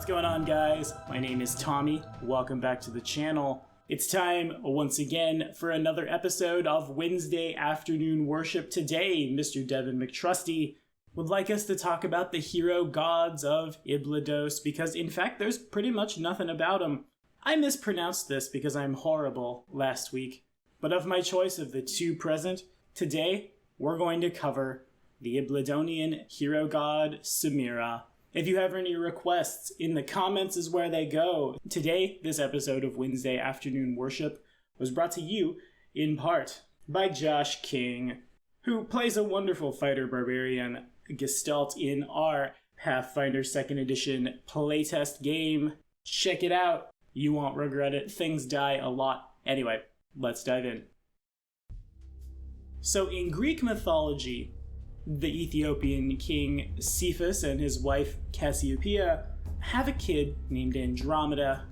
What's going on, guys? My name is Tommy. Welcome back to the channel. It's time, once again, for another episode of Wednesday Afternoon Worship. Today, Mr. Devin McTrusty would like us to talk about the hero gods of Iblados, because in fact, there's pretty much nothing about them. I mispronounced this because I'm horrible last week, but of my choice of the two present, today, we're going to cover the Ibladonian hero god, SEMIRA. If you have any requests, in the comments is where they go. Today, this episode of Wednesday Afternoon Worship was brought to you, in part, by Josh King, who plays a wonderful fighter barbarian gestalt in our Pathfinder 2nd Edition playtest game. Check it out. You won't regret it. Things die a lot. Anyway, let's dive in. So in Greek mythology, the Ethiopian king Cephas and his wife Cassiopea have a kid named Andromeda.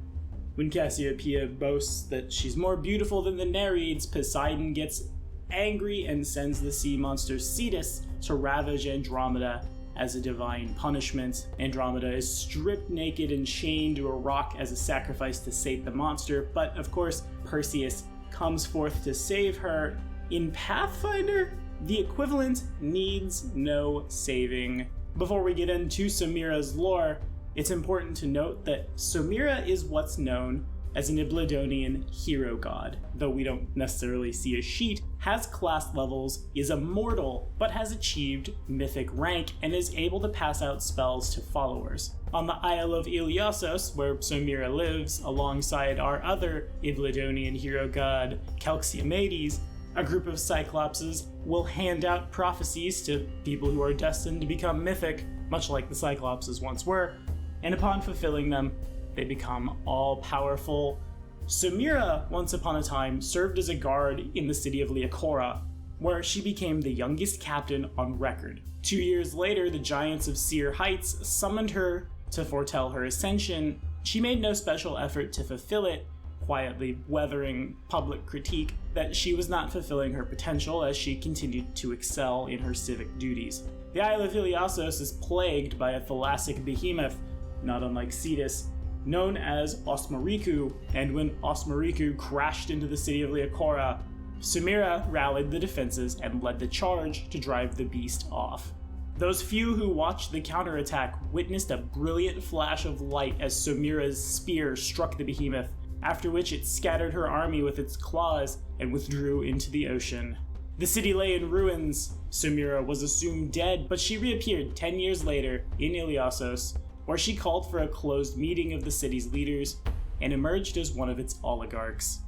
When Cassiopea boasts that she's more beautiful than the Nereids, Poseidon gets angry and sends the sea monster Cetus to ravage Andromeda as a divine punishment. Andromeda is stripped naked and chained to a rock as a sacrifice to sate the monster, but of course Perseus comes forth to save her. In Pathfinder, the equivalent needs no saving. Before we get into SEMIRA'S lore, it's important to note that SEMIRA is what's known as an Ibladonian hero god. Though we don't necessarily see a sheet, has class levels, is immortal, but has achieved mythic rank and is able to pass out spells to followers. On the Isle of Iliassos, where SEMIRA lives alongside our other Ibladonian hero god, Cassiopea, a group of Cyclopses will hand out prophecies to people who are destined to become mythic, much like the Cyclopses once were, and upon fulfilling them, they become all-powerful. SEMIRA, once upon a time, served as a guard in the city of LIII, where she became the youngest captain on record. 2 years later, the Giants of Seer Heights summoned her to foretell her ascension. She made no special effort to fulfill it, quietly weathering public critique that she was not fulfilling her potential as she continued to excel in her civic duties. The Isle of Iliassos is plagued by a thalassic behemoth, not unlike Cetus, known as Osmariku, and when Osmariku crashed into the city of LIII, SEMIRA rallied the defenses and led the charge to drive the beast off. Those few who watched the counterattack witnessed a brilliant flash of light as SEMIRA's spear struck the behemoth, after which it scattered her army with its claws and withdrew into the ocean. The city lay in ruins. SEMIRA was assumed dead, but she reappeared 10 years later in Iliassos, where she called for a closed meeting of the city's leaders and emerged as one of its oligarchs.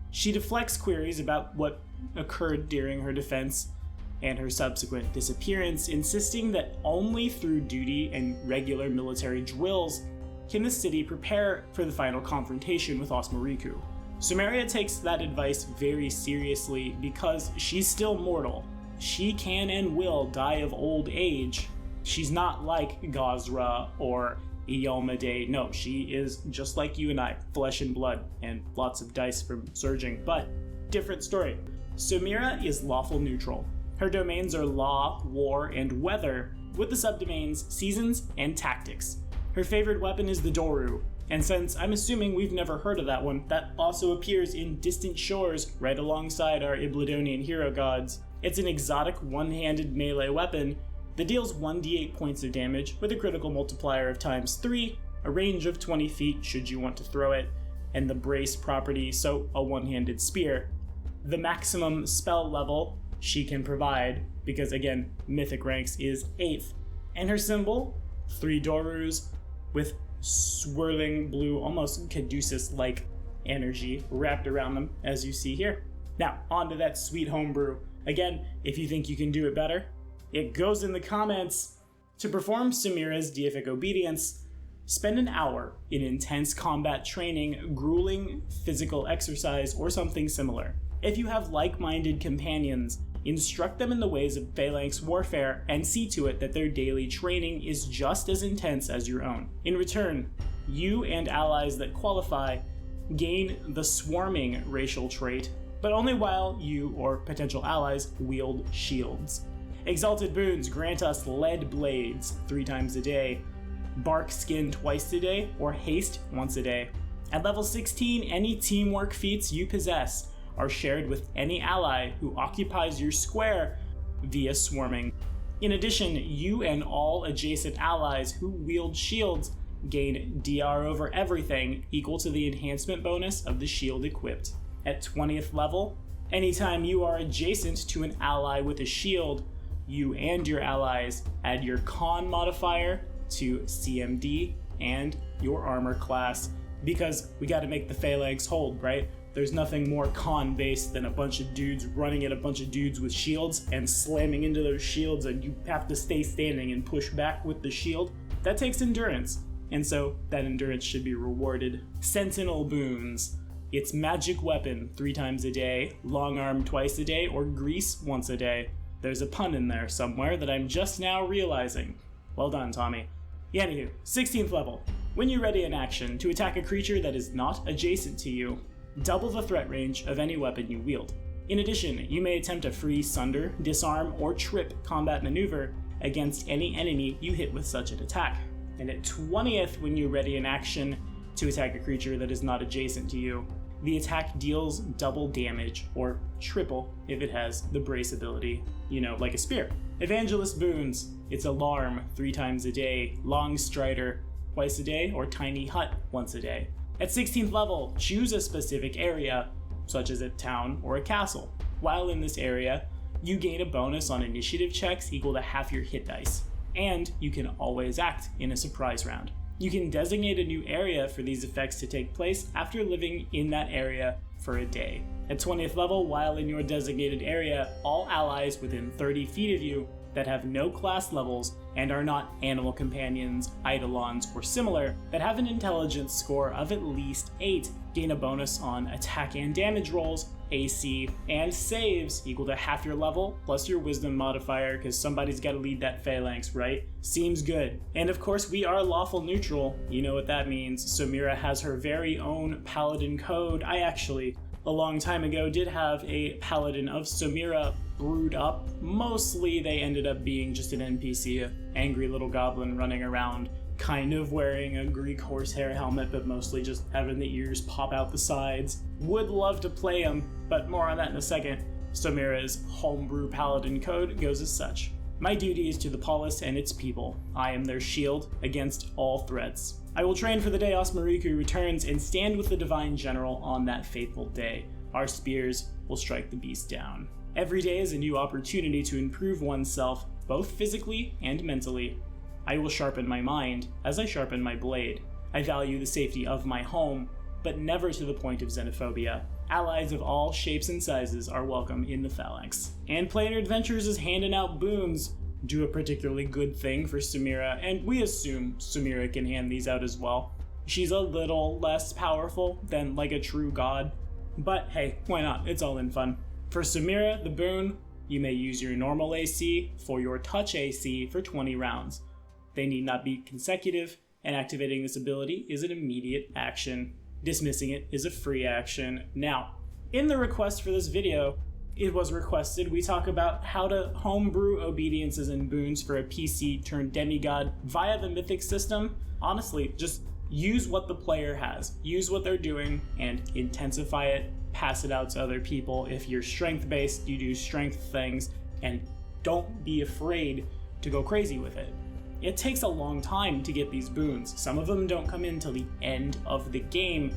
She deflects queries about what occurred during her defense and her subsequent disappearance, insisting that only through duty and regular military drills can the city prepare for the final confrontation with Osmariku. SEMIRA takes that advice very seriously because she's still mortal. She can and will die of old age. She's not like Gazra or Iyomade. No, she is just like you and I, flesh and blood, and lots of dice from surging, but different story. SEMIRA is lawful neutral. Her domains are law, war, and weather, with the subdomains seasons and tactics. Her favorite weapon is the Doru, and since I'm assuming we've never heard of that one, that also appears in Distant Shores right alongside our Ibladonian hero gods. It's an exotic one-handed melee weapon that deals 1d8 points of damage with a critical multiplier of ×3, a range of 20 feet should you want to throw it, and the brace property, so a one-handed spear. The maximum spell level she can provide, because again, mythic ranks, is 8th, and her symbol, 3 Dorus, with swirling blue, almost Caduceus-like energy wrapped around them, as you see here. Now, on to that sweet homebrew. Again, if you think you can do it better, it goes in the comments. To perform SEMIRA'S deific obedience, spend an hour in intense combat training, grueling physical exercise, or something similar. If you have like-minded companions, instruct them in the ways of phalanx warfare, and see to it that their daily training is just as intense as your own. In return, you and allies that qualify gain the swarming racial trait, but only while you or potential allies wield shields. Exalted boons grant us lead blades 3 times a day, bark skin twice a day, or haste once a day. At level 16, any teamwork feats you possess are shared with any ally who occupies your square via swarming. In addition, you and all adjacent allies who wield shields gain DR over everything equal to the enhancement bonus of the shield equipped. At 20th level, anytime you are adjacent to an ally with a shield, you and your allies add your con modifier to CMD and your armor class, because we gotta make the phalanx hold, right? There's nothing more con-based than a bunch of dudes running at a bunch of dudes with shields and slamming into those shields, and you have to stay standing and push back with the shield. That takes endurance, and so that endurance should be rewarded. Sentinel boons. It's magic weapon 3 times a day, long arm twice a day, or grease once a day. There's a pun in there somewhere that I'm just now realizing. Well done, Tommy. Anywho, 16th level. When you ready in action to attack a creature that is not adjacent to you, double the threat range of any weapon you wield. In addition, you may attempt a free sunder, disarm, or trip combat maneuver against any enemy you hit with such an attack. And at 20th, when you ready in action to attack a creature that is not adjacent to you, the attack deals double damage, or triple if it has the brace ability, like a spear. Evangelist boons. It's alarm 3 times a day, long strider twice a day, or tiny hut once a day. At 16th level, choose a specific area, such as a town or a castle. While in this area, you gain a bonus on initiative checks equal to half your hit dice, and you can always act in a surprise round. You can designate a new area for these effects to take place after living in that area for a day. At 20th level, while in your designated area, all allies within 30 feet of you that have no class levels and are not animal companions, eidolons, or similar, that have an intelligence score of at least 8, gain a bonus on attack and damage rolls, AC, and saves equal to half your level, plus your wisdom modifier, because somebody's got to lead that phalanx, right? Seems good. And of course, we are lawful neutral. You know what that means. Someira has her very own paladin code. I actually, a long time ago, did have a paladin of Someira brewed up. Mostly they ended up being just an NPC, an angry little goblin running around, kind of wearing a Greek horsehair helmet, but mostly just having the ears pop out the sides. Would love to play him, but more on that in a second. Someira's homebrew paladin code goes as such. My duty is to the polis and its people. I am their shield against all threats. I will train for the day Osmariku returns and stand with the divine general on that fateful day. Our spears will strike the beast down. Every day is a new opportunity to improve oneself, both physically and mentally. I will sharpen my mind as I sharpen my blade. I value the safety of my home, but never to the point of xenophobia. Allies of all shapes and sizes are welcome in the phalanx. And Planar Adventures is handing out boons. Do a particularly good thing for Someira, and we assume Someira can hand these out as well. She's a little less powerful than like a true god, but hey, why not? It's all in fun. For Someira, the boon, you may use your normal AC for your touch AC for 20 rounds. They need not be consecutive, and activating this ability is an immediate action. Dismissing it is a free action. Now, in the request for this video, it was requested we talk about how to homebrew obediences and boons for a PC turned demigod via the mythic system. Honestly, just use what the player has. Use what they're doing and intensify it, pass it out to other people. If you're strength-based, you do strength things, and don't be afraid to go crazy with it. It takes a long time to get these boons. Some of them don't come in till the end of the game,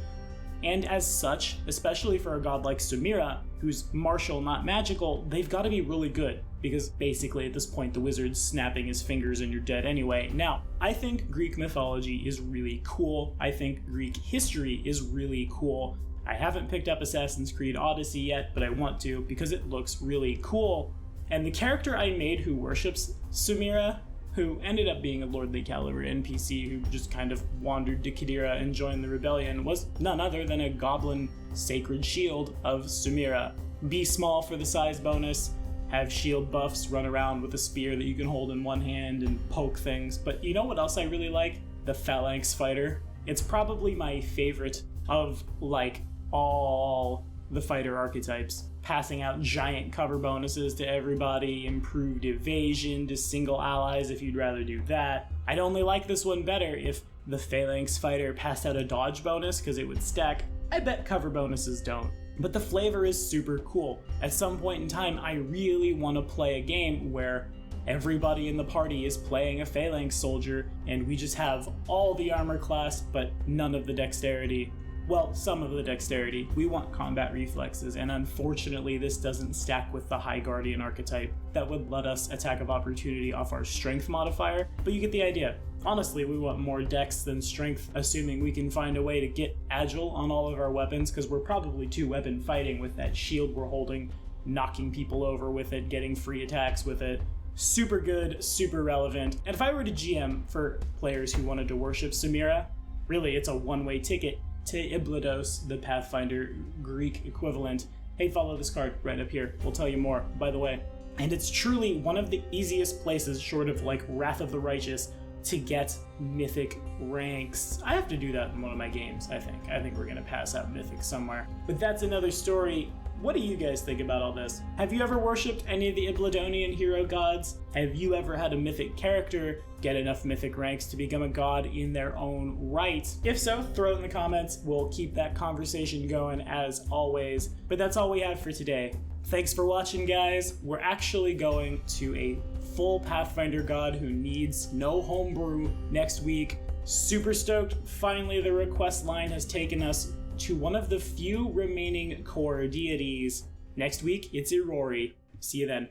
and as such, especially for a god like Someira, who's martial, not magical, they've got to be really good, because basically at this point the wizard's snapping his fingers and you're dead anyway. Now, I think Greek mythology is really cool. I think Greek history is really cool. I haven't picked up Assassin's Creed Odyssey yet, but I want to because it looks really cool. And the character I made who worships Someira, who ended up being a Lordly Caliber NPC who just kind of wandered to Qadira and joined the rebellion, was none other than a goblin sacred shield of Someira. Be small for the size bonus, have shield buffs, run around with a spear that you can hold in one hand and poke things. But you know what else I really like? The Phalanx Fighter. It's probably my favorite of, like, all the fighter archetypes, passing out giant cover bonuses to everybody, improved evasion to single allies if you'd rather do that. I'd only like this one better if the Phalanx fighter passed out a dodge bonus because it would stack. I bet cover bonuses don't. But the flavor is super cool. At some point in time, I really want to play a game where everybody in the party is playing a Phalanx soldier, and we just have all the armor class, but none of the dexterity. Well, some of the dexterity. We want combat reflexes, and unfortunately this doesn't stack with the High Guardian archetype that would let us attack of opportunity off our strength modifier, but you get the idea. Honestly, we want more dex than strength, assuming we can find a way to get agile on all of our weapons, because we're probably two-weapon fighting with that shield we're holding, knocking people over with it, getting free attacks with it. Super good, super relevant. And if I were to GM for players who wanted to worship Sumeira, really it's a one-way ticket to Iblados, the Pathfinder Greek equivalent. Hey, follow this card right up here. We'll tell you more, by the way. And it's truly one of the easiest places, short of like Wrath of the Righteous, to get mythic ranks. I have to do that in one of my games, I think. I think we're gonna pass out mythic somewhere. But that's another story. What do you guys think about all this? Have you ever worshipped any of the Ibladonian hero gods? Have you ever had a mythic character get enough mythic ranks to become a god in their own right? If so, throw it in the comments. We'll keep that conversation going as always. But that's all we have for today. Thanks for watching, guys. We're actually going to a full Pathfinder god who needs no homebrew next week. Super stoked. Finally, the request line has taken us to one of the few remaining core deities. Next week, it's Irori. See you then.